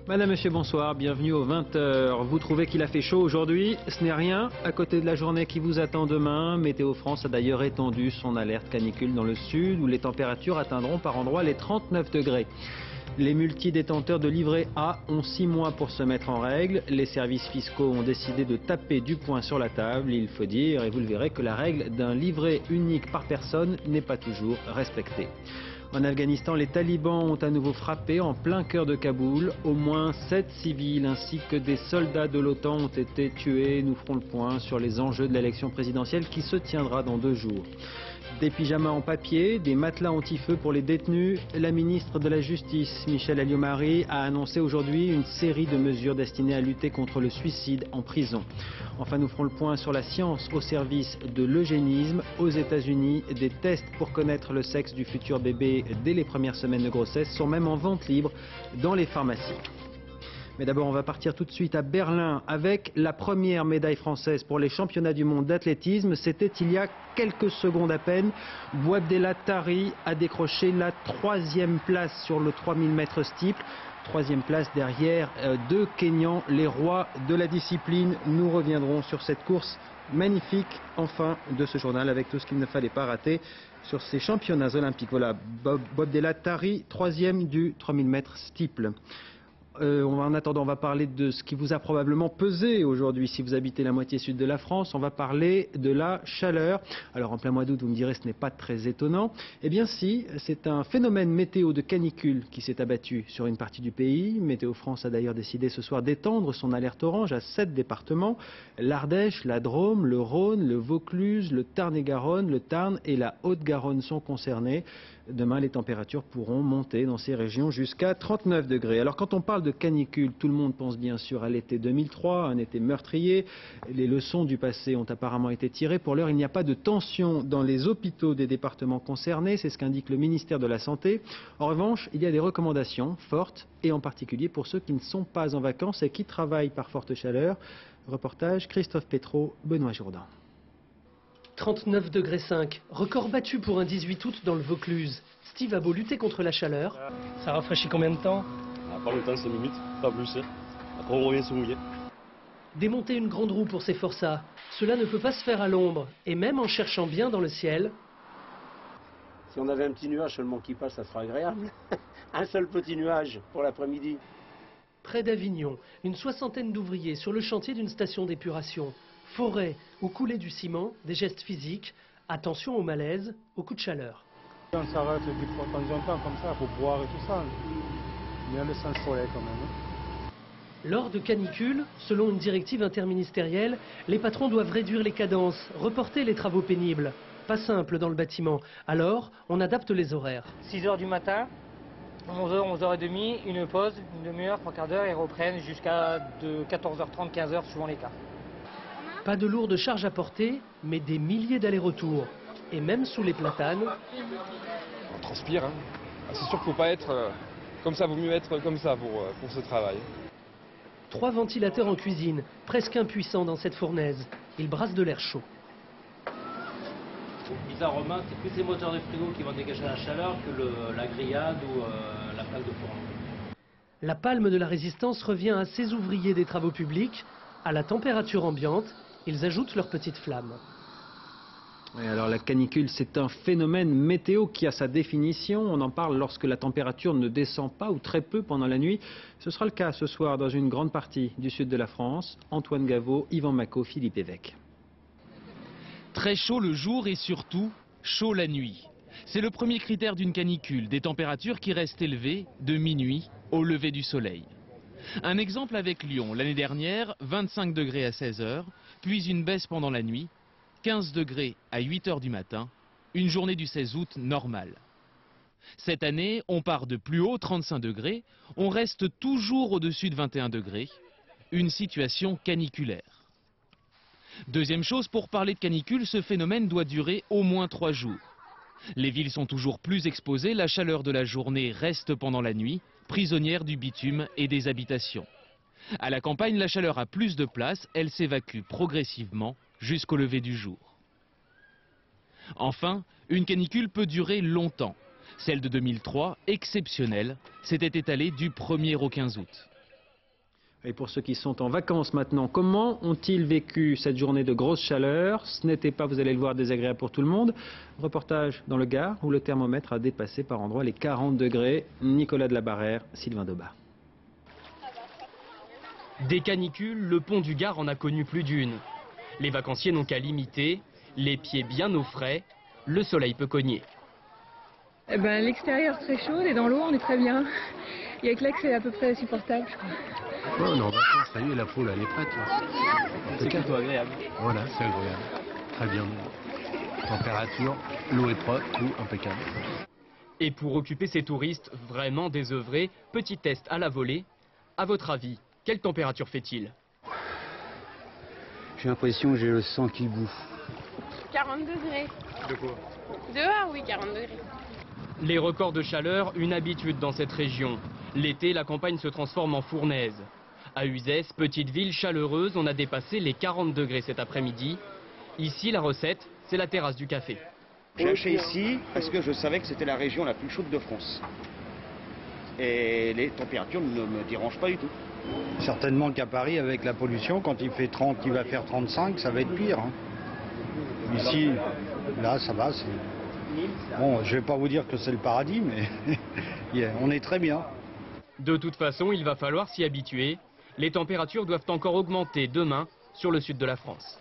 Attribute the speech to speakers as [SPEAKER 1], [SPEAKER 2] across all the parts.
[SPEAKER 1] Madame, Monsieur, bonsoir, bienvenue aux 20h. Vous trouvez qu'il a fait chaud aujourd'hui? Ce n'est rien. À côté de la journée qui vous attend demain, Météo France a d'ailleurs étendu son alerte canicule dans le sud, où les températures atteindront par endroits les 39 degrés. Les multidétenteurs de livret A ont 6 mois pour se mettre en règle. Les services fiscaux ont décidé de taper du poing sur la table. Il faut dire, et vous le verrez, que la règle d'un livret unique par personne n'est pas toujours respectée. En Afghanistan, les talibans ont à nouveau frappé en plein cœur de Kaboul. Au moins 7 civils ainsi que des soldats de l'OTAN ont été tués. Nous ferons le point sur les enjeux de l'élection présidentielle qui se tiendra dans 2 jours. Des pyjamas en papier, des matelas anti-feu pour les détenus. La ministre de la Justice, Michèle Alliot-Marie, a annoncé aujourd'hui une série de mesures destinées à lutter contre le suicide en prison. Enfin, nous ferons le point sur la science au service de l'eugénisme. Aux États-Unis, des tests pour connaître le sexe du futur bébé dès les premières semaines de grossesse sont même en vente libre dans les pharmacies. Mais d'abord, on va partir tout de suite à Berlin avec la première médaille française pour les championnats du monde d'athlétisme. C'était il y a quelques secondes à peine. Boabdella Tari a décroché la 3e place sur le 3000 mètres steeple. 3e place derrière 2 Kenyans, les rois de la discipline. Nous reviendrons sur cette course magnifique, enfin, de ce journal avec tout ce qu'il ne fallait pas rater sur ces championnats olympiques. Voilà, Boabdella Tari, 3e du 3000 mètres steeple. En attendant, on va parler de ce qui vous a probablement pesé aujourd'hui si vous habitez la moitié sud de la France. On va parler de la chaleur. Alors en plein mois d'août, vous me direz, ce n'est pas très étonnant. Eh bien si, c'est un phénomène météo de canicule qui s'est abattu sur une partie du pays. Météo France a d'ailleurs décidé ce soir d'étendre son alerte orange à 7 départements. L'Ardèche, la Drôme, le Rhône, le Vaucluse, le Tarn-et-Garonne, le Tarn et la Haute-Garonne sont concernés. Demain, les températures pourront monter dans ces régions jusqu'à 39 degrés. Alors quand on parle de canicule, tout le monde pense bien sûr à l'été 2003, un été meurtrier. Les leçons du passé ont apparemment été tirées. Pour l'heure, il n'y a pas de tension dans les hôpitaux des départements concernés, c'est ce qu'indique le ministère de la Santé. En revanche, il y a des recommandations fortes, et en particulier pour ceux qui ne sont pas en vacances et qui travaillent par forte chaleur. Reportage Christophe Pétraud, Benoît Jourdain.
[SPEAKER 2] 39,5 degrés, record battu pour un 18 août dans le Vaucluse. Steve a beau lutter contre la chaleur. Ça rafraîchit combien de temps?
[SPEAKER 3] Pas longtemps, 5 minutes, pas plus. Après on revient se mouiller.
[SPEAKER 2] Démonter une grande roue pour ces forçats, cela ne peut pas se faire à l'ombre, et même en cherchant bien dans le ciel.
[SPEAKER 4] Si on avait un petit nuage seulement qui passe, ça serait agréable. Un seul petit nuage pour l'après-midi.
[SPEAKER 2] Près d'Avignon, une 60aine d'ouvriers sur le chantier d'une station d'épuration. Forêt ou couler du ciment, des gestes physiques, attention au malaise, aux coups de chaleur.
[SPEAKER 5] On s'arrête de temps en temps comme ça pour boire et tout ça. Bien le sang soleil quand même.
[SPEAKER 2] Lors de canicules, selon une directive interministérielle, les patrons doivent réduire les cadences, reporter les travaux pénibles. Pas simple dans le bâtiment, alors on adapte les horaires.
[SPEAKER 6] 6h du matin, 11h, 11h30, une pause, une demi-heure, 3 quarts d'heure et reprennent jusqu'à 14h30, 15h suivant les cas.
[SPEAKER 2] Pas de lourde charge à porter, mais des milliers d'allers-retours. Et même sous les platanes.
[SPEAKER 7] On transpire, hein. C'est sûr qu'il ne faut pas être comme ça, vaut mieux être comme ça pour ce travail.
[SPEAKER 2] 3 ventilateurs en cuisine, presque impuissants dans cette fournaise. Ils brassent de l'air chaud.
[SPEAKER 8] Bizarrement, c'est plus les moteurs de frigo qui vont dégager la chaleur que la grillade ou la plaque de four.
[SPEAKER 2] La palme de la résistance revient à ces ouvriers des travaux publics. À la température ambiante, ils ajoutent leurs petites flammes.
[SPEAKER 1] Et alors la canicule, c'est un phénomène météo qui a sa définition. On en parle lorsque la température ne descend pas ou très peu pendant la nuit. Ce sera le cas ce soir dans une grande partie du sud de la France. Antoine Gaveau, Yvan Macot, Philippe Évêque.
[SPEAKER 9] Très chaud le jour et surtout chaud la nuit. C'est le premier critère d'une canicule, des températures qui restent élevées de minuit au lever du soleil. Un exemple avec Lyon, l'année dernière, 25 degrés à 16h, puis une baisse pendant la nuit, 15 degrés à 8h du matin, une journée du 16 août normale. Cette année, on part de plus haut, 35 degrés, on reste toujours au-dessus de 21 degrés, une situation caniculaire. Deuxième chose, pour parler de canicule, ce phénomène doit durer au moins 3 jours. Les villes sont toujours plus exposées, la chaleur de la journée reste pendant la nuit, prisonnière du bitume et des habitations. À la campagne, la chaleur a plus de place, elle s'évacue progressivement jusqu'au lever du jour. Enfin, une canicule peut durer longtemps. Celle de 2003, exceptionnelle, s'était étalée du 1er au 15 août.
[SPEAKER 1] Et pour ceux qui sont en vacances maintenant, comment ont-ils vécu cette journée de grosse chaleur? Ce n'était pas, vous allez le voir, désagréable pour tout le monde. Reportage dans le Gard où le thermomètre a dépassé par endroits les 40 degrés. Nicolas de la Barrère, Sylvain Debat.
[SPEAKER 10] Des canicules, le pont du Gard en a connu plus d'une. Les vacanciers n'ont qu'à l'imiter, les pieds bien au frais, le soleil peut cogner.
[SPEAKER 11] Eh ben, l'extérieur très chaud et dans l'eau on est très bien. Il y a que là que c'est à peu près supportable, je crois.
[SPEAKER 12] Ouais, on est en vacances, ça y est, la foule elle est prête.
[SPEAKER 8] C'est plutôt agréable.
[SPEAKER 12] Voilà, c'est agréable. Très bien. Température, l'eau est propre, tout impeccable.
[SPEAKER 10] Et pour occuper ces touristes vraiment désœuvrés, petit test à la volée. À votre avis, quelle température fait-il?
[SPEAKER 13] J'ai l'impression que j'ai le sang qui bout.
[SPEAKER 14] 40 degrés.
[SPEAKER 10] De quoi?
[SPEAKER 14] Dehors, oui, 40 degrés.
[SPEAKER 10] Les records de chaleur, une habitude dans cette région. L'été, la campagne se transforme en fournaise. À Uzès, petite ville chaleureuse, on a dépassé les 40 degrés cet après-midi. Ici, la recette, c'est la terrasse du café.
[SPEAKER 15] J'ai acheté ici parce que je savais que c'était la région la plus chaude de France. Et les températures ne me dérangent pas du tout.
[SPEAKER 16] Certainement qu'à Paris, avec la pollution, quand il fait 30, il va faire 35, ça va être pire. Hein. Ici, là, ça va. Bon, je ne vais pas vous dire que c'est le paradis, mais on est très bien.
[SPEAKER 10] De toute façon, il va falloir s'y habituer. Les températures doivent encore augmenter demain sur le sud de la France.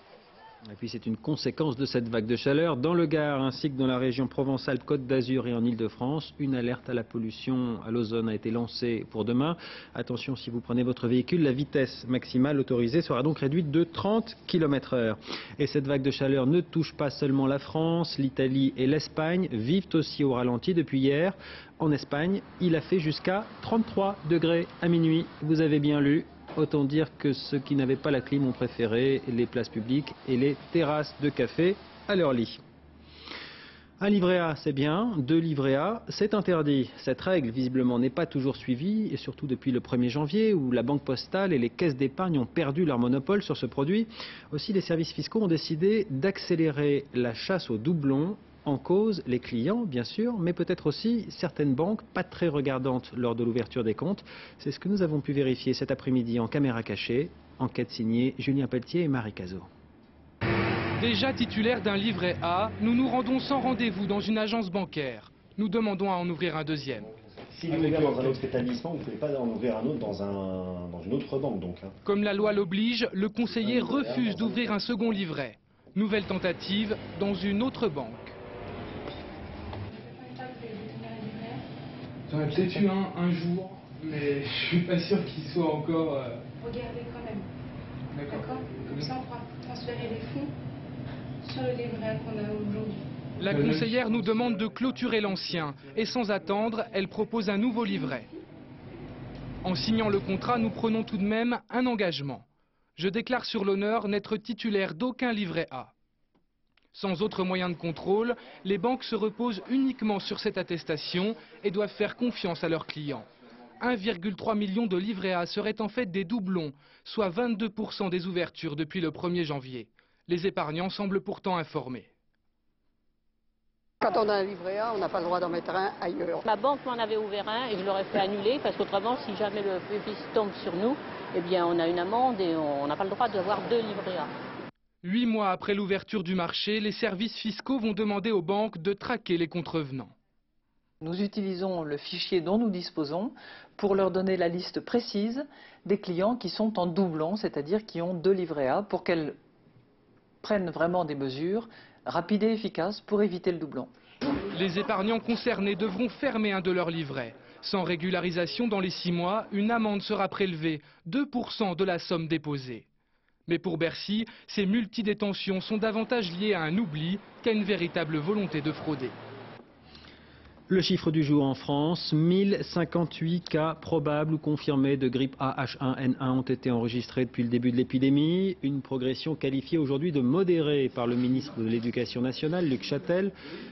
[SPEAKER 1] Et puis c'est une conséquence de cette vague de chaleur. Dans le Gard ainsi que dans la région Provence-Alpes-Côte d'Azur et en Ile-de-France, une alerte à la pollution à l'ozone a été lancée pour demain. Attention, si vous prenez votre véhicule, la vitesse maximale autorisée sera donc réduite de 30 km/h. Et cette vague de chaleur ne touche pas seulement la France, l'Italie et l'Espagne vivent aussi au ralenti depuis hier. En Espagne, il a fait jusqu'à 33 degrés à minuit. Vous avez bien lu. Autant dire que ceux qui n'avaient pas la clim ont préféré les places publiques et les terrasses de café à leur lit. Un livret A, c'est bien. 2 livrets A, c'est interdit. Cette règle, visiblement, n'est pas toujours suivie, et surtout depuis le 1er janvier, où la Banque Postale et les caisses d'épargne ont perdu leur monopole sur ce produit. Aussi, les services fiscaux ont décidé d'accélérer la chasse aux doublons. En cause, les clients, bien sûr, mais peut-être aussi certaines banques pas très regardantes lors de l'ouverture des comptes. C'est ce que nous avons pu vérifier cet après-midi en caméra cachée. Enquête signée Julien Pelletier et Marie Cazot.
[SPEAKER 17] Déjà titulaire d'un livret A, nous nous rendons sans rendez-vous dans une agence bancaire. Nous demandons à en ouvrir un deuxième.
[SPEAKER 18] Si vous ouvrir dans un autre établissement, vous ne pouvez pas en ouvrir un autre dans une autre banque. Donc.
[SPEAKER 17] Comme la loi l'oblige, le conseiller refuse d'ouvrir un second livret. Nouvelle tentative dans une autre banque. J'en ai peut-être eu un jour, mais je suis pas sûr qu'il soit encore...
[SPEAKER 14] Regardez quand même. D'accord. Comme ça, on pourra transférer les fonds sur le livret qu'on a aujourd'hui.
[SPEAKER 17] La conseillère nous demande de clôturer l'ancien et sans attendre, elle propose un nouveau livret. En signant le contrat, nous prenons tout de même un engagement. Je déclare sur l'honneur n'être titulaire d'aucun livret A. Sans autre moyen de contrôle, les banques se reposent uniquement sur cette attestation et doivent faire confiance à leurs clients. 1,3 million de livrets A seraient en fait des doublons, soit 22% des ouvertures depuis le 1er janvier. Les épargnants semblent pourtant informés.
[SPEAKER 19] Quand on a un livret A, on n'a pas le droit d'en mettre un ailleurs.
[SPEAKER 20] Ma banque m'en avait ouvert un et je l'aurais fait annuler parce qu'autrement, si jamais le pépis tombe sur nous, eh bien on a une amende et on n'a pas le droit d'avoir 2 livrets A.
[SPEAKER 17] 8 mois après l'ouverture du marché, les services fiscaux vont demander aux banques de traquer les contrevenants.
[SPEAKER 21] Nous utilisons le fichier dont nous disposons pour leur donner la liste précise des clients qui sont en doublon, c'est-à-dire qui ont 2 livrets A, pour qu'elles prennent vraiment des mesures rapides et efficaces pour éviter le doublon.
[SPEAKER 17] Les épargnants concernés devront fermer un de leurs livrets. Sans régularisation dans les 6 mois, une amende sera prélevée, 2% de la somme déposée. Mais pour Bercy, ces multidétentions sont davantage liées à un oubli qu'à une véritable volonté de frauder.
[SPEAKER 1] Le chiffre du jour en France, 1058 cas probables ou confirmés de grippe A H1N1 ont été enregistrés depuis le début de l'épidémie. Une progression qualifiée aujourd'hui de modérée par le ministre de l'Éducation nationale, Luc Châtel.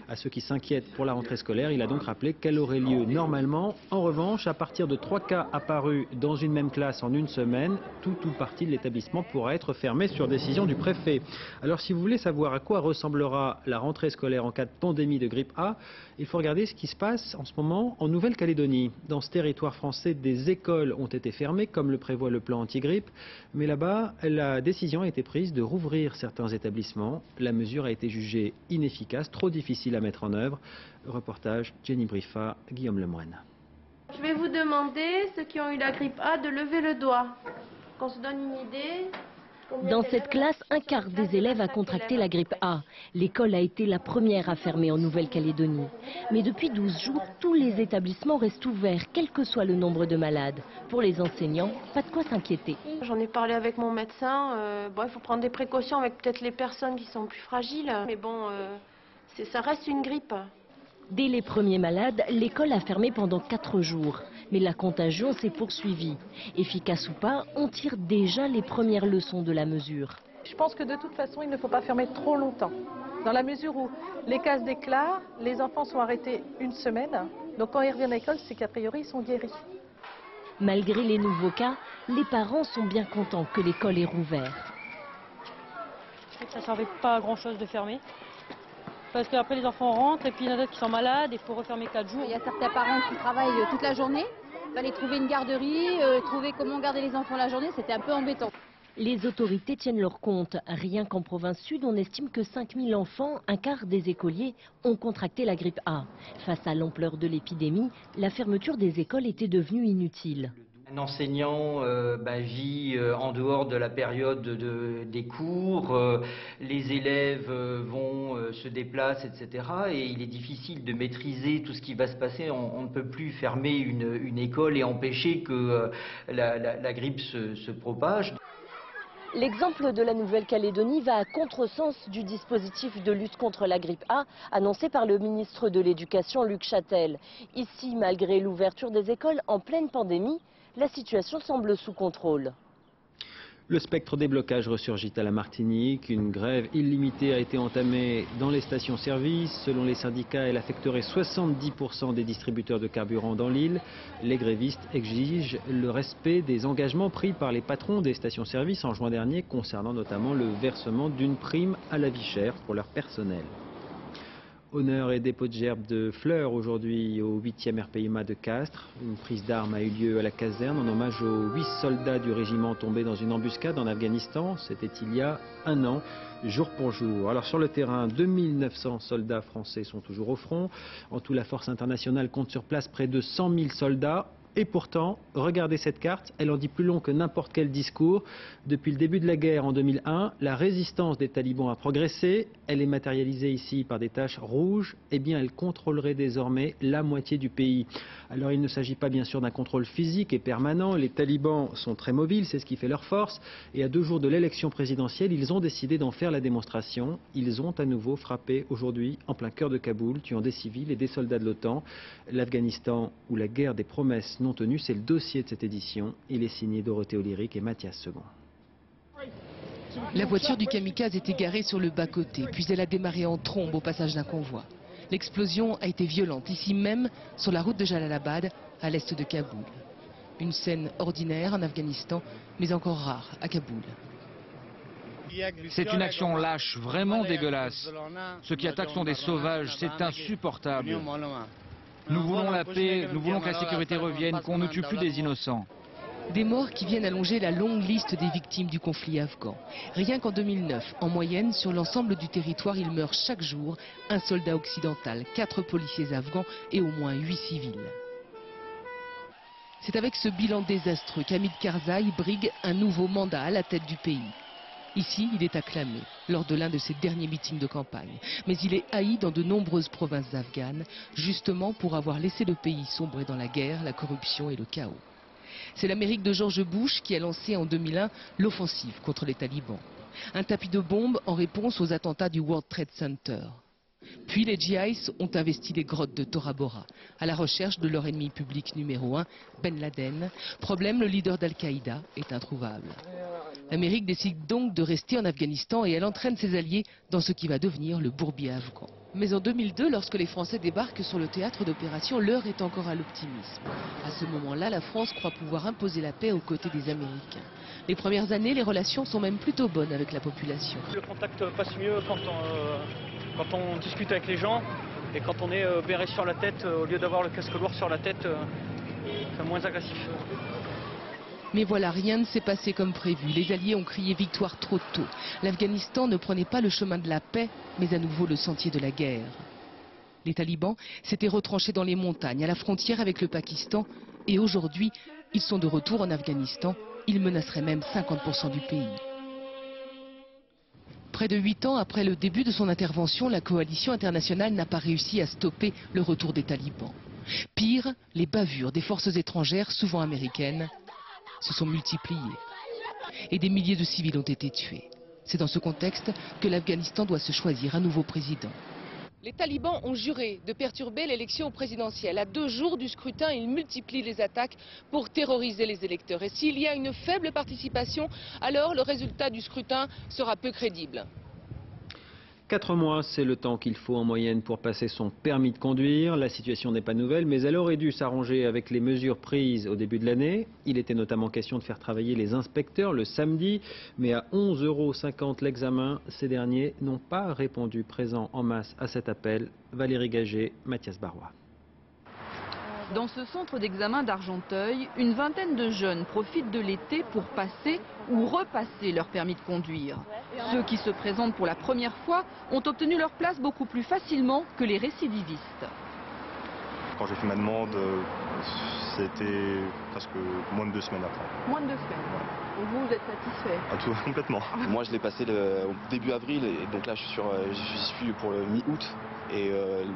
[SPEAKER 1] À ceux qui s'inquiètent pour la rentrée scolaire, il a donc rappelé qu'elle aurait lieu normalement. En revanche, à partir de 3 cas apparus dans une même classe en une semaine, tout ou partie de l'établissement pourra être fermé sur décision du préfet. Alors si vous voulez savoir à quoi ressemblera la rentrée scolaire en cas de pandémie de grippe A, il faut regarder ce qui qui se passe en ce moment en Nouvelle-Calédonie. Dans ce territoire français, des écoles ont été fermées, comme le prévoit le plan anti-grippe. Mais là-bas, la décision a été prise de rouvrir certains établissements. La mesure a été jugée inefficace, trop difficile à mettre en œuvre. Reportage Jenny Briffa, Guillaume Lemoine.
[SPEAKER 3] Je vais vous demander, ceux qui ont eu la grippe A, de lever le doigt. Qu'on se donne une idée.
[SPEAKER 22] Dans cette classe, un quart des élèves a contracté la grippe A. L'école a été la première à fermer en Nouvelle-Calédonie. Mais depuis 12 jours, tous les établissements restent ouverts, quel que soit le nombre de malades. Pour les enseignants, pas de quoi s'inquiéter.
[SPEAKER 3] J'en ai parlé avec mon médecin. Il faut prendre des précautions avec peut-être les personnes qui sont plus fragiles. Mais bon, ça reste une grippe.
[SPEAKER 22] Dès les premiers malades, l'école a fermé pendant 4 jours. Mais la contagion s'est poursuivie. Efficace ou pas, on tire déjà les premières leçons de la mesure.
[SPEAKER 21] Je pense que de toute façon, il ne faut pas fermer trop longtemps. Dans la mesure où les cas déclarent, les enfants sont arrêtés une semaine. Donc quand ils reviennent à l'école, c'est qu'a priori, ils sont guéris.
[SPEAKER 22] Malgré les nouveaux cas, les parents sont bien contents que l'école ait rouvert.
[SPEAKER 23] Ça ne servait pas à grand-chose de fermer. Parce qu'après les enfants rentrent et puis il y en a d'autres qui sont malades et il faut refermer 4 jours.
[SPEAKER 24] Il y a certains parents qui travaillent toute la journée. Il fallait trouver une garderie, trouver comment garder les enfants la journée, c'était un peu embêtant.
[SPEAKER 22] Les autorités tiennent leur compte. Rien qu'en province sud, on estime que 5000 enfants, un quart des écoliers, ont contracté la grippe A. Face à l'ampleur de l'épidémie, la fermeture des écoles était devenue inutile.
[SPEAKER 25] Un enseignant vit en dehors de la période des cours, les élèves se déplacent, etc. Et il est difficile de maîtriser tout ce qui va se passer. On ne peut plus fermer une école et empêcher que la grippe se propage.
[SPEAKER 22] L'exemple de la Nouvelle-Calédonie va à contresens du dispositif de lutte contre la grippe A annoncé par le ministre de l'Éducation Luc Châtel. Ici, malgré l'ouverture des écoles en pleine pandémie, la situation semble sous contrôle.
[SPEAKER 1] Le spectre des blocages ressurgit à la Martinique. Une grève illimitée a été entamée dans les stations-service. Selon les syndicats, elle affecterait 70% des distributeurs de carburant dans l'île. Les grévistes exigent le respect des engagements pris par les patrons des stations-service en juin dernier, concernant notamment le versement d'une prime à la vie chère pour leur personnel. Honneur et dépôt de gerbes de fleurs aujourd'hui au 8e RPIMA de Castres. Une prise d'armes a eu lieu à la caserne en hommage aux 8 soldats du régiment tombés dans une embuscade en Afghanistan. C'était il y a un an, jour pour jour. Alors sur le terrain, 2900 soldats français sont toujours au front. En tout, la force internationale compte sur place près de 100 000 soldats. Et pourtant, regardez cette carte, elle en dit plus long que n'importe quel discours. Depuis le début de la guerre en 2001, la résistance des talibans a progressé. Elle est matérialisée ici par des taches rouges. Eh bien, elle contrôlerait désormais la moitié du pays. Alors, il ne s'agit pas bien sûr d'un contrôle physique et permanent. Les talibans sont très mobiles, c'est ce qui fait leur force. Et à 2 jours de l'élection présidentielle, ils ont décidé d'en faire la démonstration. Ils ont à nouveau frappé aujourd'hui en plein cœur de Kaboul, tuant des civils et des soldats de l'OTAN. L'Afghanistan ou la guerre des promesses non tenues, c'est le dossier de cette édition. Il est signé Dorothée Olyric et Mathias Second.
[SPEAKER 26] La voiture du kamikaze était garée sur le bas-côté, puis elle a démarré en trombe au passage d'un convoi. L'explosion a été violente, ici même, sur la route de Jalalabad, à l'est de Kaboul. Une scène ordinaire en Afghanistan, mais encore rare à Kaboul.
[SPEAKER 27] C'est une action lâche, vraiment dégueulasse. Ceux qui attaquent sont des sauvages, c'est insupportable. Nous voulons la paix, nous voulons que la sécurité revienne, qu'on ne tue plus des innocents.
[SPEAKER 26] Des morts qui viennent allonger la longue liste des victimes du conflit afghan. Rien qu'en 2009, en moyenne, sur l'ensemble du territoire, il meurt chaque jour un soldat occidental, 4 policiers afghans et au moins 8 civils. C'est avec ce bilan désastreux qu'Hamid Karzai brigue un nouveau mandat à la tête du pays. Ici, il est acclamé lors de l'un de ses derniers meetings de campagne. Mais il est haï dans de nombreuses provinces afghanes, justement pour avoir laissé le pays sombrer dans la guerre, la corruption et le chaos. C'est l'Amérique de George Bush qui a lancé en 2001 l'offensive contre les talibans. Un tapis de bombes en réponse aux attentats du World Trade Center. Puis les GIs ont investi les grottes de Tora Bora, à la recherche de leur ennemi public numéro 1, Ben Laden. Problème, le leader d'Al-Qaïda est introuvable. L'Amérique décide donc de rester en Afghanistan et elle entraîne ses alliés dans ce qui va devenir le bourbier afghan. Mais en 2002, lorsque les Français débarquent sur le théâtre d'opération, l'heure est encore à l'optimisme. À ce moment-là, la France croit pouvoir imposer la paix aux côtés des Américains. Les premières années, les relations sont même plutôt bonnes avec la population.
[SPEAKER 6] Le contact passe mieux quand on discute avec les gens. Et quand on est béret sur la tête, au lieu d'avoir le casque lourd sur la tête, c'est moins agressif.
[SPEAKER 26] Mais voilà, rien ne s'est passé comme prévu. Les Alliés ont crié victoire trop tôt. L'Afghanistan ne prenait pas le chemin de la paix, mais à nouveau le sentier de la guerre. Les talibans s'étaient retranchés dans les montagnes, à la frontière avec le Pakistan, et aujourd'hui, ils sont de retour en Afghanistan. Ils menaceraient même 50% du pays. Près de 8 ans après le début de son intervention, la coalition internationale n'a pas réussi à stopper le retour des talibans. Pire, les bavures des forces étrangères, souvent américaines, se sont multipliées. Et des milliers de civils ont été tués. C'est dans ce contexte que l'Afghanistan doit se choisir un nouveau président. Les talibans ont juré de perturber l'élection présidentielle. À 2 jours du scrutin, ils multiplient les attaques pour terroriser les électeurs. Et s'il y a une faible participation, alors le résultat du scrutin sera peu crédible.
[SPEAKER 1] 4 mois, c'est le temps qu'il faut en moyenne pour passer son permis de conduire. La situation n'est pas nouvelle, mais elle aurait dû s'arranger avec les mesures prises au début de l'année. Il était notamment question de faire travailler les inspecteurs le samedi, mais à 11,50 € l'examen, ces derniers n'ont pas répondu présents en masse à cet appel. Valérie Gagé, Mathias Barrois.
[SPEAKER 2] Dans ce centre d'examen d'Argenteuil, une vingtaine de jeunes profitent de l'été pour passer ou repasser leur permis de conduire. Ceux qui se présentent pour la première fois ont obtenu leur place beaucoup plus facilement que les récidivistes.
[SPEAKER 4] Quand j'ai fait ma demande, c'était presque moins de 2 semaines après.
[SPEAKER 2] Moins de 2 semaines. Vous êtes satisfait?
[SPEAKER 4] Ah, tout, complètement.
[SPEAKER 5] Moi je l'ai passé au début avril et donc là je suis pour le mi-août. Et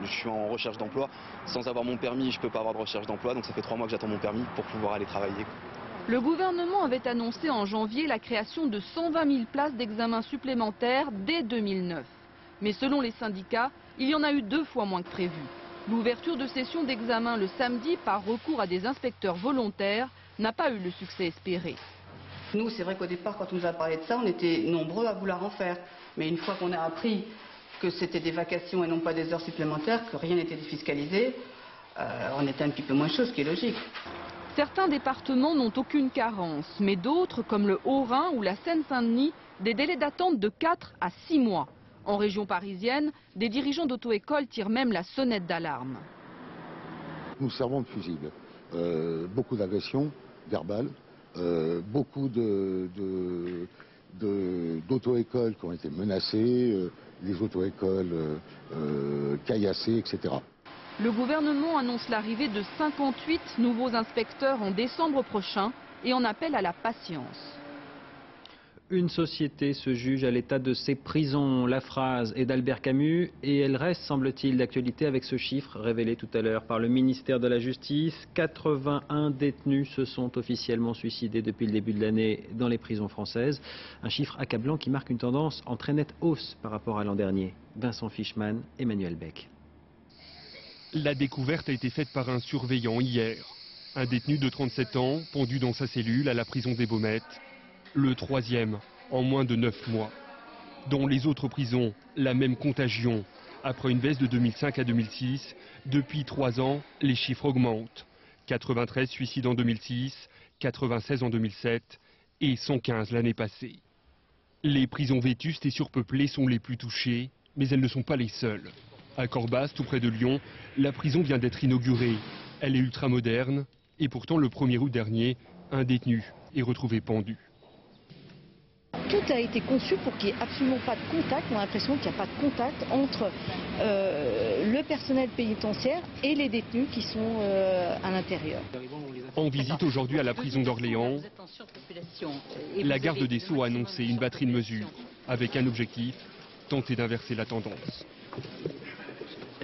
[SPEAKER 5] je suis en recherche d'emploi. Sans avoir mon permis, je ne peux pas avoir de recherche d'emploi. Donc ça fait 3 mois que j'attends mon permis pour pouvoir aller travailler.
[SPEAKER 2] Le gouvernement avait annoncé en janvier la création de 120 000 places d'examen supplémentaires dès 2009. Mais selon les syndicats, il y en a eu 2 fois moins que prévu. L'ouverture de sessions d'examen le samedi par recours à des inspecteurs volontaires n'a pas eu le succès espéré.
[SPEAKER 19] Nous, c'est vrai qu'au départ, quand on nous a parlé de ça, on était nombreux à vouloir en faire. Mais une fois qu'on a appris que c'était des vacations et non pas des heures supplémentaires, que rien n'était défiscalisé, on était un petit peu moins chaud, ce qui est logique.
[SPEAKER 2] Certains départements n'ont aucune carence, mais d'autres, comme le Haut-Rhin ou la Seine-Saint-Denis, des délais d'attente de 4 à 6 mois. En région parisienne, des dirigeants d'auto-école tirent même la sonnette d'alarme.
[SPEAKER 7] Nous servons de fusible. Beaucoup d'agressions verbales, beaucoup d'auto-écoles qui ont été menacées, les auto-écoles caillassées, etc.
[SPEAKER 2] Le gouvernement annonce l'arrivée de 58 nouveaux inspecteurs en décembre prochain et en appelle à la patience.
[SPEAKER 1] Une société se juge à l'état de ses prisons. La phrase est d'Albert Camus et elle reste, semble-t-il, d'actualité avec ce chiffre révélé tout à l'heure par le ministère de la Justice. 81 détenus se sont officiellement suicidés depuis le début de l'année dans les prisons françaises. Un chiffre accablant qui marque une tendance en très nette hausse par rapport à l'an dernier. Vincent Fischmann, Emmanuel Beck.
[SPEAKER 8] La découverte a été faite par un surveillant hier. Un détenu de 37 ans, pendu dans sa cellule à la prison des Baumettes. Le 3e en moins de 9 mois. Dans les autres prisons, la même contagion. Après une baisse de 2005 à 2006, depuis 3 ans, les chiffres augmentent. 93 suicides en 2006, 96 en 2007 et 115 l'année passée. Les prisons vétustes et surpeuplées sont les plus touchées, mais elles ne sont pas les seules. À Corbas, tout près de Lyon, la prison vient d'être inaugurée. Elle est ultra-moderne et pourtant le 1er août dernier, un détenu est retrouvé pendu.
[SPEAKER 9] Tout a été conçu pour qu'il n'y ait absolument pas de contact. On a l'impression qu'il n'y a pas de contact entre le personnel pénitentiaire et les détenus qui sont à l'intérieur.
[SPEAKER 8] En visite aujourd'hui à la prison d'Orléans, la garde des Sceaux a annoncé une batterie de mesures avec un objectif, tenter d'inverser la tendance.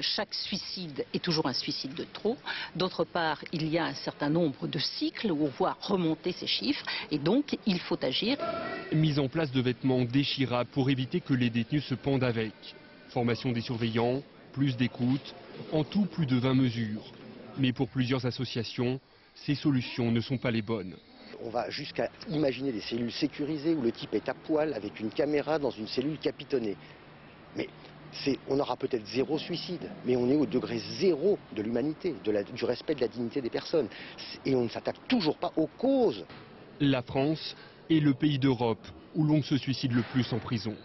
[SPEAKER 20] Chaque suicide est toujours un suicide de trop. D'autre part, il y a un certain nombre de cycles où on voit remonter ces chiffres et donc il faut agir.
[SPEAKER 8] Mise en place de vêtements déchirables pour éviter que les détenus se pendent avec. Formation des surveillants, plus d'écoute, en tout plus de 20 mesures. Mais pour plusieurs associations, ces solutions ne sont pas les bonnes.
[SPEAKER 11] On va jusqu'à imaginer des cellules sécurisées où le type est à poil avec une caméra dans une cellule capitonnée. Mais on aura peut-être 0 suicide, mais on est au degré 0 de l'humanité, du respect de la dignité des personnes. Et on ne s'attaque toujours pas aux causes.
[SPEAKER 8] La France est le pays d'Europe où l'on se suicide le plus en prison.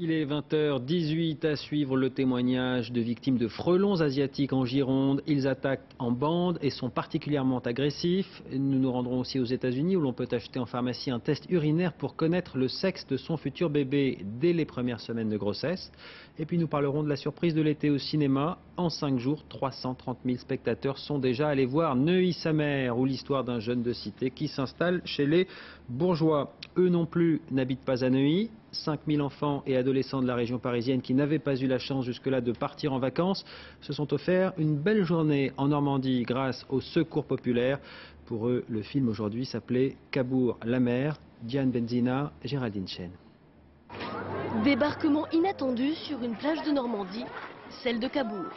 [SPEAKER 1] Il est 20h18, à suivre le témoignage de victimes de frelons asiatiques en Gironde. Ils attaquent en bande et sont particulièrement agressifs. Nous nous rendrons aussi aux États-Unis où l'on peut acheter en pharmacie un test urinaire pour connaître le sexe de son futur bébé dès les premières semaines de grossesse. Et puis nous parlerons de la surprise de l'été au cinéma. En 5 jours, 330 000 spectateurs sont déjà allés voir Neuilly-sa-Mère, où l'histoire d'un jeune de cité qui s'installe chez les bourgeois. Eux non plus n'habitent pas à Neuilly. 5000 enfants et adolescents de la région parisienne qui n'avaient pas eu la chance jusque-là de partir en vacances se sont offerts une belle journée en Normandie grâce au Secours populaire. Pour eux, le film aujourd'hui s'appelait Cabourg-la-Mer. Diane Benzina, Géraldine Chen.
[SPEAKER 22] Débarquement inattendu sur une plage de Normandie, celle de Cabourg.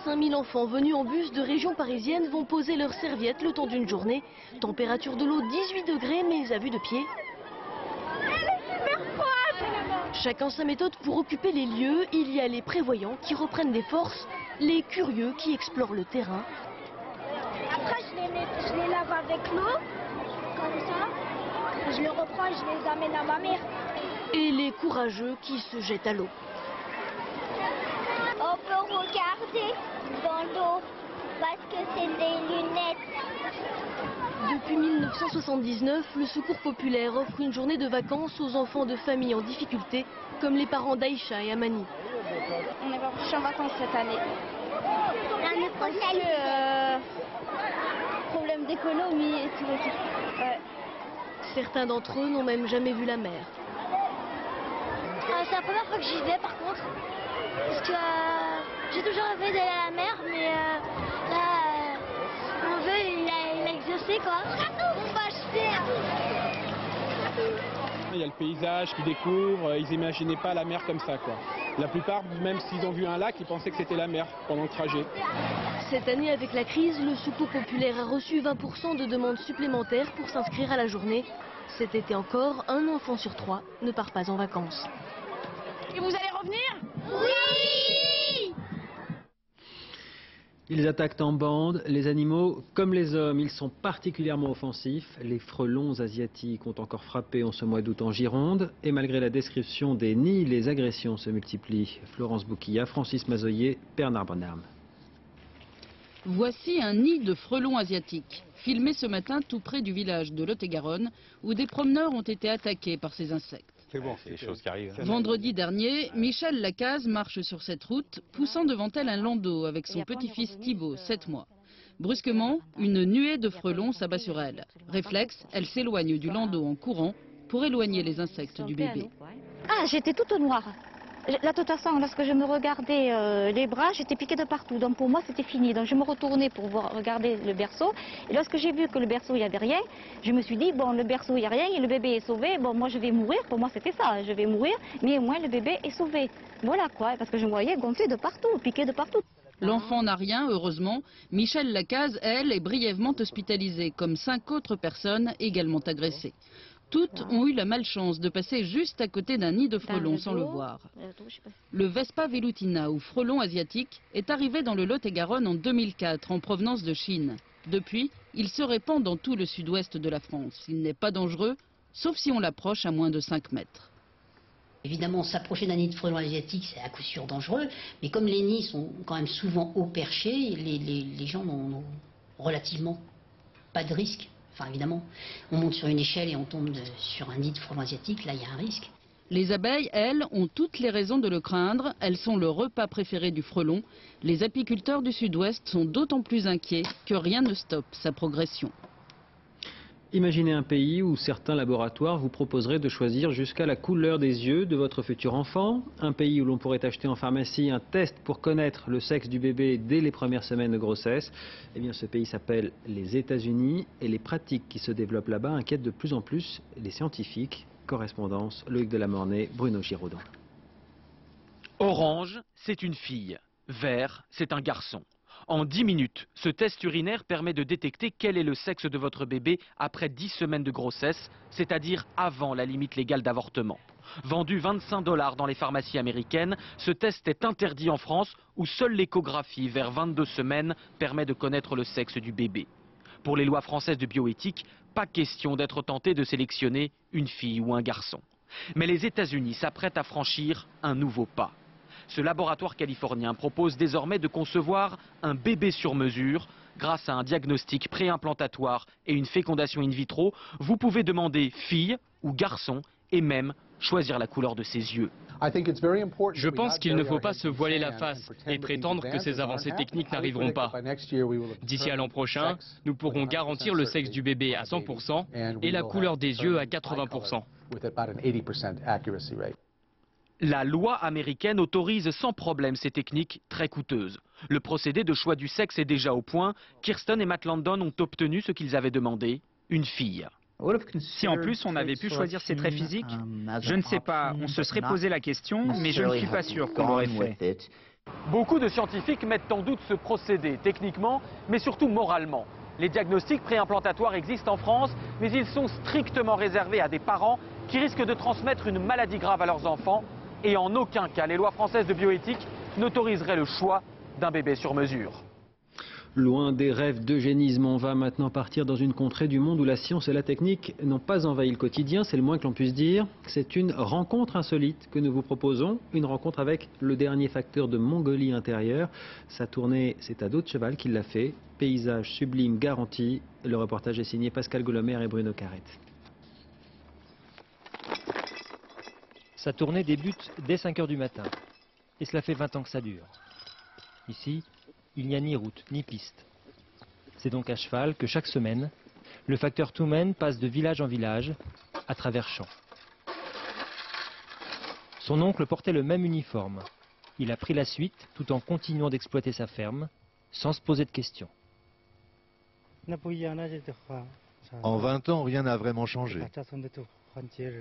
[SPEAKER 22] 5000 enfants venus en bus de région parisienne vont poser leurs serviettes le temps d'une journée. Température de l'eau 18 degrés, mais à vue de pied. Chacun sa méthode pour occuper les lieux. Il y a les prévoyants qui reprennent des forces, les curieux qui explorent le terrain.
[SPEAKER 10] Après, je les lave avec l'eau, comme ça. Je les reprends et je les amène à ma mère.
[SPEAKER 22] Et les courageux qui se jettent à l'eau.
[SPEAKER 10] On peut regarder dans l'eau parce que c'est des lunettes.
[SPEAKER 22] Depuis 1979, le Secours populaire offre une journée de vacances aux enfants de familles en difficulté, comme les parents d'Aïcha et Amani.
[SPEAKER 10] On est pas parti en vacances cette année. L'année prochaine,
[SPEAKER 22] problème d'économie et tout. Ouais. Certains d'entre eux n'ont même jamais vu la mer.
[SPEAKER 10] C'est la première fois que j'y vais par contre. Parce que j'ai toujours rêvé d'aller à la mer, mais là, mon vœu il a exaucé quoi. On va acheter.
[SPEAKER 12] Il y a le paysage qu'ils découvrent, ils n'imaginaient pas la mer comme ça quoi. La plupart, même s'ils ont vu un lac, ils pensaient que c'était la mer pendant le trajet.
[SPEAKER 22] Cette année, avec la crise, le Secours populaire a reçu 20% de demandes supplémentaires pour s'inscrire à la journée. Cet été encore, un enfant sur 3 ne part pas en vacances.
[SPEAKER 10] Et vous allez revenir? Oui!
[SPEAKER 1] Ils attaquent en bande, les animaux comme les hommes, ils sont particulièrement offensifs. Les frelons asiatiques ont encore frappé en ce mois d'août en Gironde. Et malgré la description des nids, les agressions se multiplient. Florence Bouquilla, Francis Mazoyer, Bernard Bonarme.
[SPEAKER 13] Voici un nid de frelons asiatiques, filmé ce matin tout près du village de Lot-et-Garonne, où des promeneurs ont été attaqués par ces insectes.
[SPEAKER 14] C'est bon, c'est des choses qui arrivent.
[SPEAKER 13] Vendredi dernier, Michel Lacaze marche sur cette route, poussant devant elle un landau avec son petit-fils Thibaut, 7 mois. Brusquement, une nuée de frelons s'abat sur elle. Réflexe, elle s'éloigne du landau en courant pour éloigner les insectes du bébé.
[SPEAKER 24] Ah, j'étais toute noire. Là, de toute façon, lorsque je me regardais les bras, j'étais piquée de partout. Donc pour moi, c'était fini. Donc je me retournais pour regarder le berceau. Et lorsque j'ai vu que le berceau, il n'y avait rien, je me suis dit, bon, le berceau, il n'y a rien et le bébé est sauvé. Bon, moi, je vais mourir. Pour moi, c'était ça. Je vais mourir, mais au moins, le bébé est sauvé. Voilà quoi, parce que je me voyais gonfler de partout, piquée de partout.
[SPEAKER 13] L'enfant n'a rien, heureusement. Michel Lacaze, elle, est brièvement hospitalisée, comme 5 autres personnes également agressées. Toutes ont eu la malchance de passer juste à côté d'un nid de frelons sans le voir. Le Vespa velutina, ou frelon asiatique, est arrivé dans le Lot-et-Garonne en 2004 en provenance de Chine. Depuis, il se répand dans tout le sud-ouest de la France. Il n'est pas dangereux, sauf si on l'approche à moins de 5 mètres.
[SPEAKER 15] Évidemment, s'approcher d'un nid de frelons asiatiques, c'est à coup sûr dangereux, mais comme les nids sont quand même souvent haut perchés, les gens n'ont relativement pas de risque. Enfin, évidemment, on monte sur une échelle et on tombe sur un nid de frelons asiatiques, là, il y a un risque.
[SPEAKER 13] Les abeilles, elles, ont toutes les raisons de le craindre. Elles sont le repas préféré du frelon. Les apiculteurs du sud-ouest sont d'autant plus inquiets que rien ne stoppe sa progression.
[SPEAKER 1] Imaginez un pays où certains laboratoires vous proposeraient de choisir jusqu'à la couleur des yeux de votre futur enfant. Un pays où l'on pourrait acheter en pharmacie un test pour connaître le sexe du bébé dès les premières semaines de grossesse. Eh bien, ce pays s'appelle les États-Unis et les pratiques qui se développent là-bas inquiètent de plus en plus les scientifiques. Correspondance, Loïc Delamornay, Bruno Giraudon.
[SPEAKER 16] Orange, c'est une fille. Vert, c'est un garçon. En 10 minutes, ce test urinaire permet de détecter quel est le sexe de votre bébé après 10 semaines de grossesse, c'est-à-dire avant la limite légale d'avortement. Vendu 25 $ dans les pharmacies américaines, ce test est interdit en France où seule l'échographie vers 22 semaines permet de connaître le sexe du bébé. Pour les lois françaises de bioéthique, pas question d'être tenté de sélectionner une fille ou un garçon. Mais les États-Unis s'apprêtent à franchir un nouveau pas. Ce laboratoire californien propose désormais de concevoir un bébé sur mesure. Grâce à un diagnostic préimplantatoire et une fécondation in vitro, vous pouvez demander fille ou garçon et même choisir la couleur de ses yeux.
[SPEAKER 3] Je pense qu'il ne faut pas se voiler la face et prétendre que ces avancées techniques n'arriveront pas. D'ici à l'an prochain, nous pourrons garantir le sexe du bébé à 100% et la couleur des yeux à 80%.
[SPEAKER 16] La loi américaine autorise sans problème ces techniques très coûteuses. Le procédé de choix du sexe est déjà au point. Kirsten et Matt Landon ont obtenu ce qu'ils avaient demandé, une fille.
[SPEAKER 14] Si en plus on avait pu choisir ses traits physiques, je ne sais pas, on se serait posé la question, mais je ne suis pas sûr qu'on l'aurait fait.
[SPEAKER 16] Beaucoup de scientifiques mettent en doute ce procédé, techniquement, mais surtout moralement. Les diagnostics préimplantatoires existent en France, mais ils sont strictement réservés à des parents qui risquent de transmettre une maladie grave à leurs enfants. Et en aucun cas, les lois françaises de bioéthique n'autoriseraient le choix d'un bébé sur mesure.
[SPEAKER 1] Loin des rêves d'eugénisme, on va maintenant partir dans une contrée du monde où la science et la technique n'ont pas envahi le quotidien, c'est le moins que l'on puisse dire. C'est une rencontre insolite que nous vous proposons, une rencontre avec le dernier facteur de Mongolie intérieure. Sa tournée, c'est à dos de cheval qu'il l'a fait. Paysage sublime garanti. Le reportage est signé Pascal Golomer et Bruno Carrette.
[SPEAKER 17] Sa tournée débute dès 5 h du matin. Et cela fait 20 ans que ça dure. Ici, il n'y a ni route, ni piste. C'est donc à cheval que chaque semaine, le facteur Toumen passe de village en village, à travers champs. Son oncle portait le même uniforme. Il a pris la suite tout en continuant d'exploiter sa ferme, sans se poser de questions.
[SPEAKER 18] En 20 ans, rien n'a vraiment changé.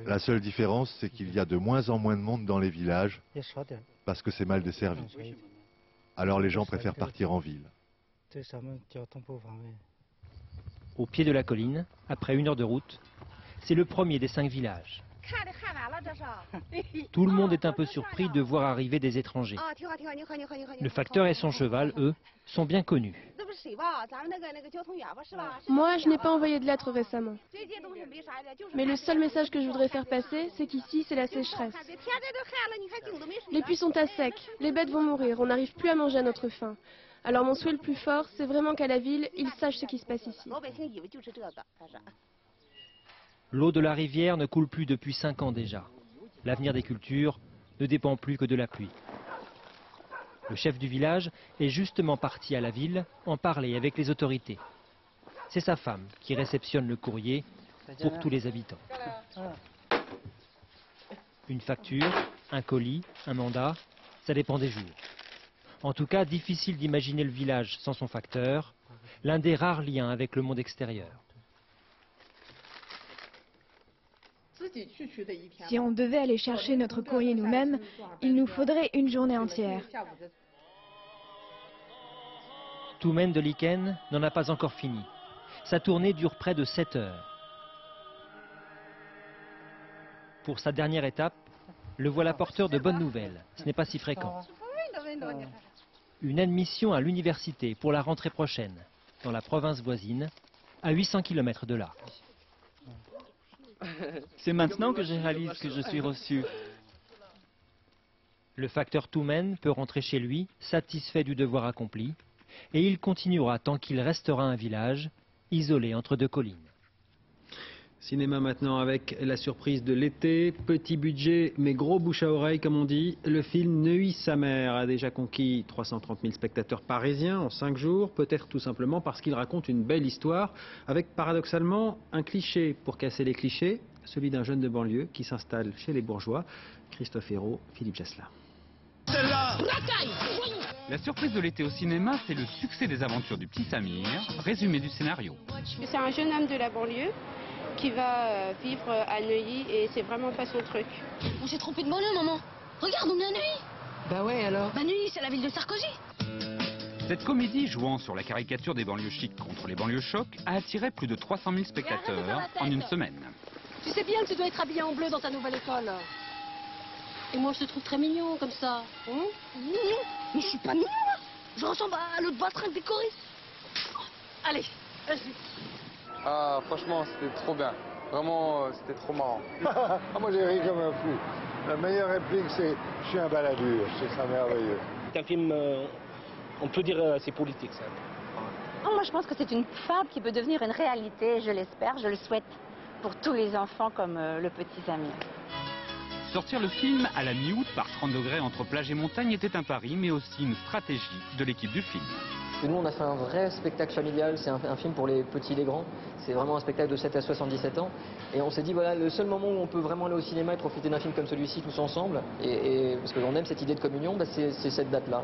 [SPEAKER 18] La seule différence, c'est qu'il y a de moins en moins de monde dans les villages, parce que c'est mal desservi. Alors les gens préfèrent partir en ville.
[SPEAKER 17] Au pied de la colline, après 1 heure de route, c'est le premier des 5 villages. Tout le monde est un peu surpris de voir arriver des étrangers. Le facteur et son cheval, eux, sont bien connus.
[SPEAKER 21] Moi, je n'ai pas envoyé de lettres récemment. Mais le seul message que je voudrais faire passer, c'est qu'ici, c'est la sécheresse. Les puits sont à sec, les bêtes vont mourir, on n'arrive plus à manger à notre faim. Alors mon souhait le plus fort, c'est vraiment qu'à la ville, ils sachent ce qui se passe ici.
[SPEAKER 17] L'eau de la rivière ne coule plus depuis 5 ans déjà. L'avenir des cultures ne dépend plus que de la pluie. Le chef du village est justement parti à la ville en parler avec les autorités. C'est sa femme qui réceptionne le courrier pour tous les habitants. Une facture, un colis, un mandat, ça dépend des jours. En tout cas, difficile d'imaginer le village sans son facteur, l'un des rares liens avec le monde extérieur.
[SPEAKER 23] Si on devait aller chercher notre courrier nous-mêmes, il nous faudrait une journée entière.
[SPEAKER 17] Toumen de Liken n'en a pas encore fini. Sa tournée dure près de 7 heures. Pour sa dernière étape, le voilà porteur de bonnes nouvelles. Ce n'est pas si fréquent. Une admission à l'université pour la rentrée prochaine, dans la province voisine, à 800 km de là.
[SPEAKER 25] C'est maintenant que je réalise que je suis reçu.
[SPEAKER 17] Le facteur Toumen peut rentrer chez lui, satisfait du devoir accompli, et il continuera tant qu'il restera un village, isolé entre 2 collines.
[SPEAKER 1] Cinéma maintenant avec la surprise de l'été. Petit budget mais gros bouche à oreille comme on dit. Le film Neuilly sa mère a déjà conquis 330 000 spectateurs parisiens en 5 jours. Peut-être tout simplement parce qu'il raconte une belle histoire avec paradoxalement un cliché pour casser les clichés. Celui d'un jeune de banlieue qui s'installe chez les bourgeois. Christophe Hérault, Philippe Jasselin.
[SPEAKER 28] La surprise de l'été au cinéma, c'est le succès des aventures du petit Samir. Résumé du scénario.
[SPEAKER 29] C'est un jeune homme de la banlieue qui va vivre à Neuilly et c'est vraiment pas son truc.
[SPEAKER 10] On s'est trompé de banlieue, maman. Regarde, on est à Neuilly.
[SPEAKER 29] Bah ouais, alors.
[SPEAKER 10] Bah Neuilly, c'est la ville de Sarkozy.
[SPEAKER 28] Cette comédie, jouant sur la caricature des banlieues chics contre les banlieues chocs, a attiré plus de 300 000 spectateurs en une semaine.
[SPEAKER 10] Tu sais bien que tu dois être habillé en bleu dans ta nouvelle école. Et moi, je te trouve très mignon comme ça. Mignon? Mais je suis pas mignon, là. Je ressemble à l'autre baltringue des choristes. Allez, vas-y.
[SPEAKER 30] Ah, franchement, c'était trop bien.
[SPEAKER 2] Vraiment, c'était trop marrant. Moi, j'ai ri comme un fou. La meilleure réplique, c'est « je suis un baladure ». C'est ça merveilleux.
[SPEAKER 4] C'est un film, on peut dire, c'est politique, ça.
[SPEAKER 5] Moi, je pense que c'est une fable qui peut devenir une réalité, je l'espère, je le souhaite pour tous les enfants comme le petit Samir.
[SPEAKER 28] Sortir le film à la mi-août par 30 degrés entre plage et montagne était un pari, mais aussi une stratégie de l'équipe du film.
[SPEAKER 6] Nous, on a fait un vrai spectacle familial, c'est un film pour les petits et les grands. C'est vraiment un spectacle de 7 à 77 ans. Et on s'est dit, voilà, le seul moment où on peut vraiment aller au cinéma et profiter d'un film comme celui-ci tous ensemble, parce que l'on aime cette idée de communion, c'est cette date-là.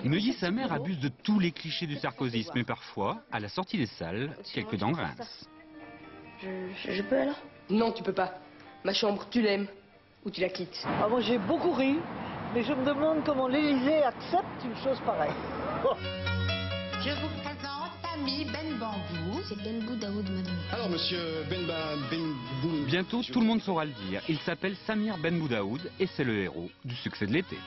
[SPEAKER 28] Neuilly sa mère abuse de tous les clichés du sarkozysme, mais parfois, à la sortie des salles, quelques dents grincent.
[SPEAKER 5] Je peux alors?
[SPEAKER 7] Non, tu peux pas. Ma chambre, tu l'aimes ou tu la quittes.
[SPEAKER 9] Ah, moi j'ai beaucoup ri, mais je me demande comment l'Élysée accepte une chose pareille.
[SPEAKER 19] Je vous présente Sami Ben Bambou. C'est Ben Boudaoud, madame.
[SPEAKER 28] Alors, monsieur Bientôt, tout le monde saura le dire. Il s'appelle Samir Ben Boudaoud et c'est le héros du succès de l'été.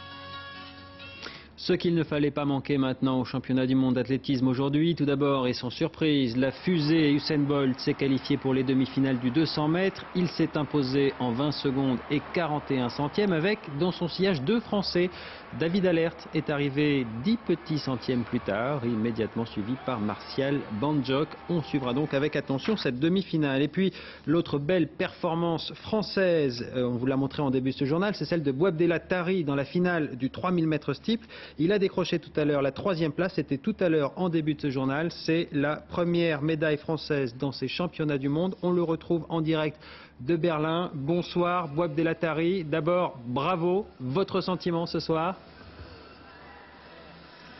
[SPEAKER 1] Ce qu'il ne fallait pas manquer maintenant au championnat du monde d'athlétisme aujourd'hui, tout d'abord et sans surprise, la fusée Usain Bolt s'est qualifié pour les demi-finales du 200 mètres. Il s'est imposé en 20 secondes et 41 centièmes avec dans son sillage 2 Français. David Alert est arrivé 10 petits centièmes plus tard, immédiatement suivi par Martial Bandjock. On suivra donc avec attention cette demi-finale. Et puis l'autre belle performance française, on vous l'a montré en début de ce journal, c'est celle de Boabdella Tari dans la finale du 3000 mètres steeple. Il a décroché tout à l'heure la 3e place, c'était tout à l'heure en début de ce journal. C'est la première médaille française dans ces championnats du monde. On le retrouve en direct de Berlin. Bonsoir Boabdella Tari. D'abord, bravo. Votre sentiment ce soir?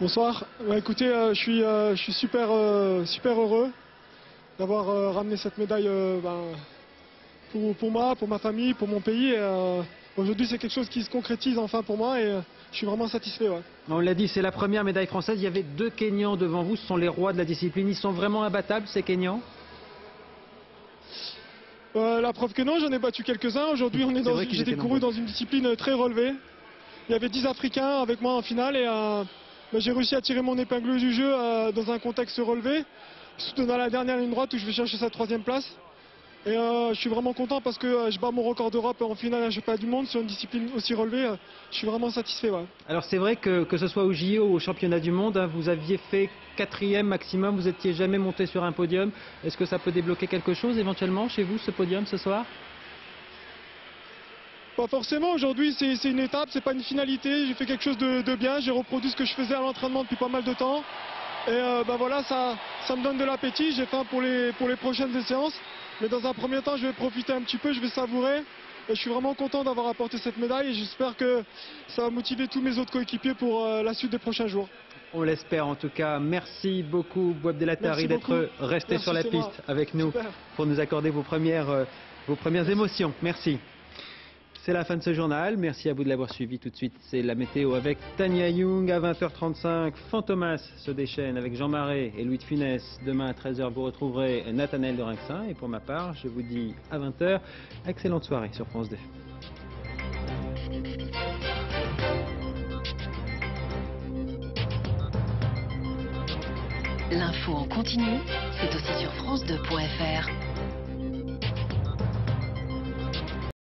[SPEAKER 26] Bonsoir. Écoutez, je suis super heureux d'avoir ramené cette médaille pour moi, pour ma famille, pour mon pays. Aujourd'hui, c'est quelque chose qui se concrétise enfin pour moi et je suis vraiment satisfait. Ouais.
[SPEAKER 1] On l'a dit, c'est la première médaille française. Il y avait 2 Kenyans devant vous. Ce sont les rois de la discipline. Ils sont vraiment imbattables, ces Kenyans?
[SPEAKER 26] La preuve que non, j'en ai battu quelques-uns. Aujourd'hui, j'ai couru dans une discipline très relevée. Il y avait 10 Africains avec moi en finale et j'ai réussi à tirer mon épingle du jeu dans un contexte relevé. Surtout dans la dernière ligne droite où je vais chercher sa 3e place. Et je suis vraiment content parce que je bats mon record d'Europe en finale à un championnat du monde sur une discipline aussi relevée. Je suis vraiment satisfait. Ouais.
[SPEAKER 1] Alors c'est vrai que ce soit au JO ou au championnat du monde, vous aviez fait 4e maximum, vous n'étiez jamais monté sur un podium. Est-ce que ça peut débloquer quelque chose éventuellement chez vous, ce podium ce soir?
[SPEAKER 26] Pas forcément, aujourd'hui c'est une étape, c'est pas une finalité. J'ai fait quelque chose de bien, j'ai reproduit ce que je faisais à l'entraînement depuis pas mal de temps. Et voilà, ça me donne de l'appétit, j'ai faim pour les prochaines séances. Mais dans un premier temps, je vais profiter un petit peu, je vais savourer. Et je suis vraiment content d'avoir apporté cette médaille et j'espère que ça va motiver tous mes autres coéquipiers pour la suite des prochains jours.
[SPEAKER 1] On l'espère en tout cas. Merci beaucoup Boabdella Tari d'être resté sur la piste avec nous pour nous accorder vos premières émotions. Merci. C'est la fin de ce journal. Merci à vous de l'avoir suivi. Tout de suite, c'est la météo avec Tania Young à 20h35. Fantomas se déchaîne avec Jean Marais et Louis de Funès. Demain à 13h, vous retrouverez Nathanaël de Rinxin. Et pour ma part, je vous dis à 20h. Excellente soirée sur France 2.
[SPEAKER 27] L'info en continu, c'est aussi sur France2.fr.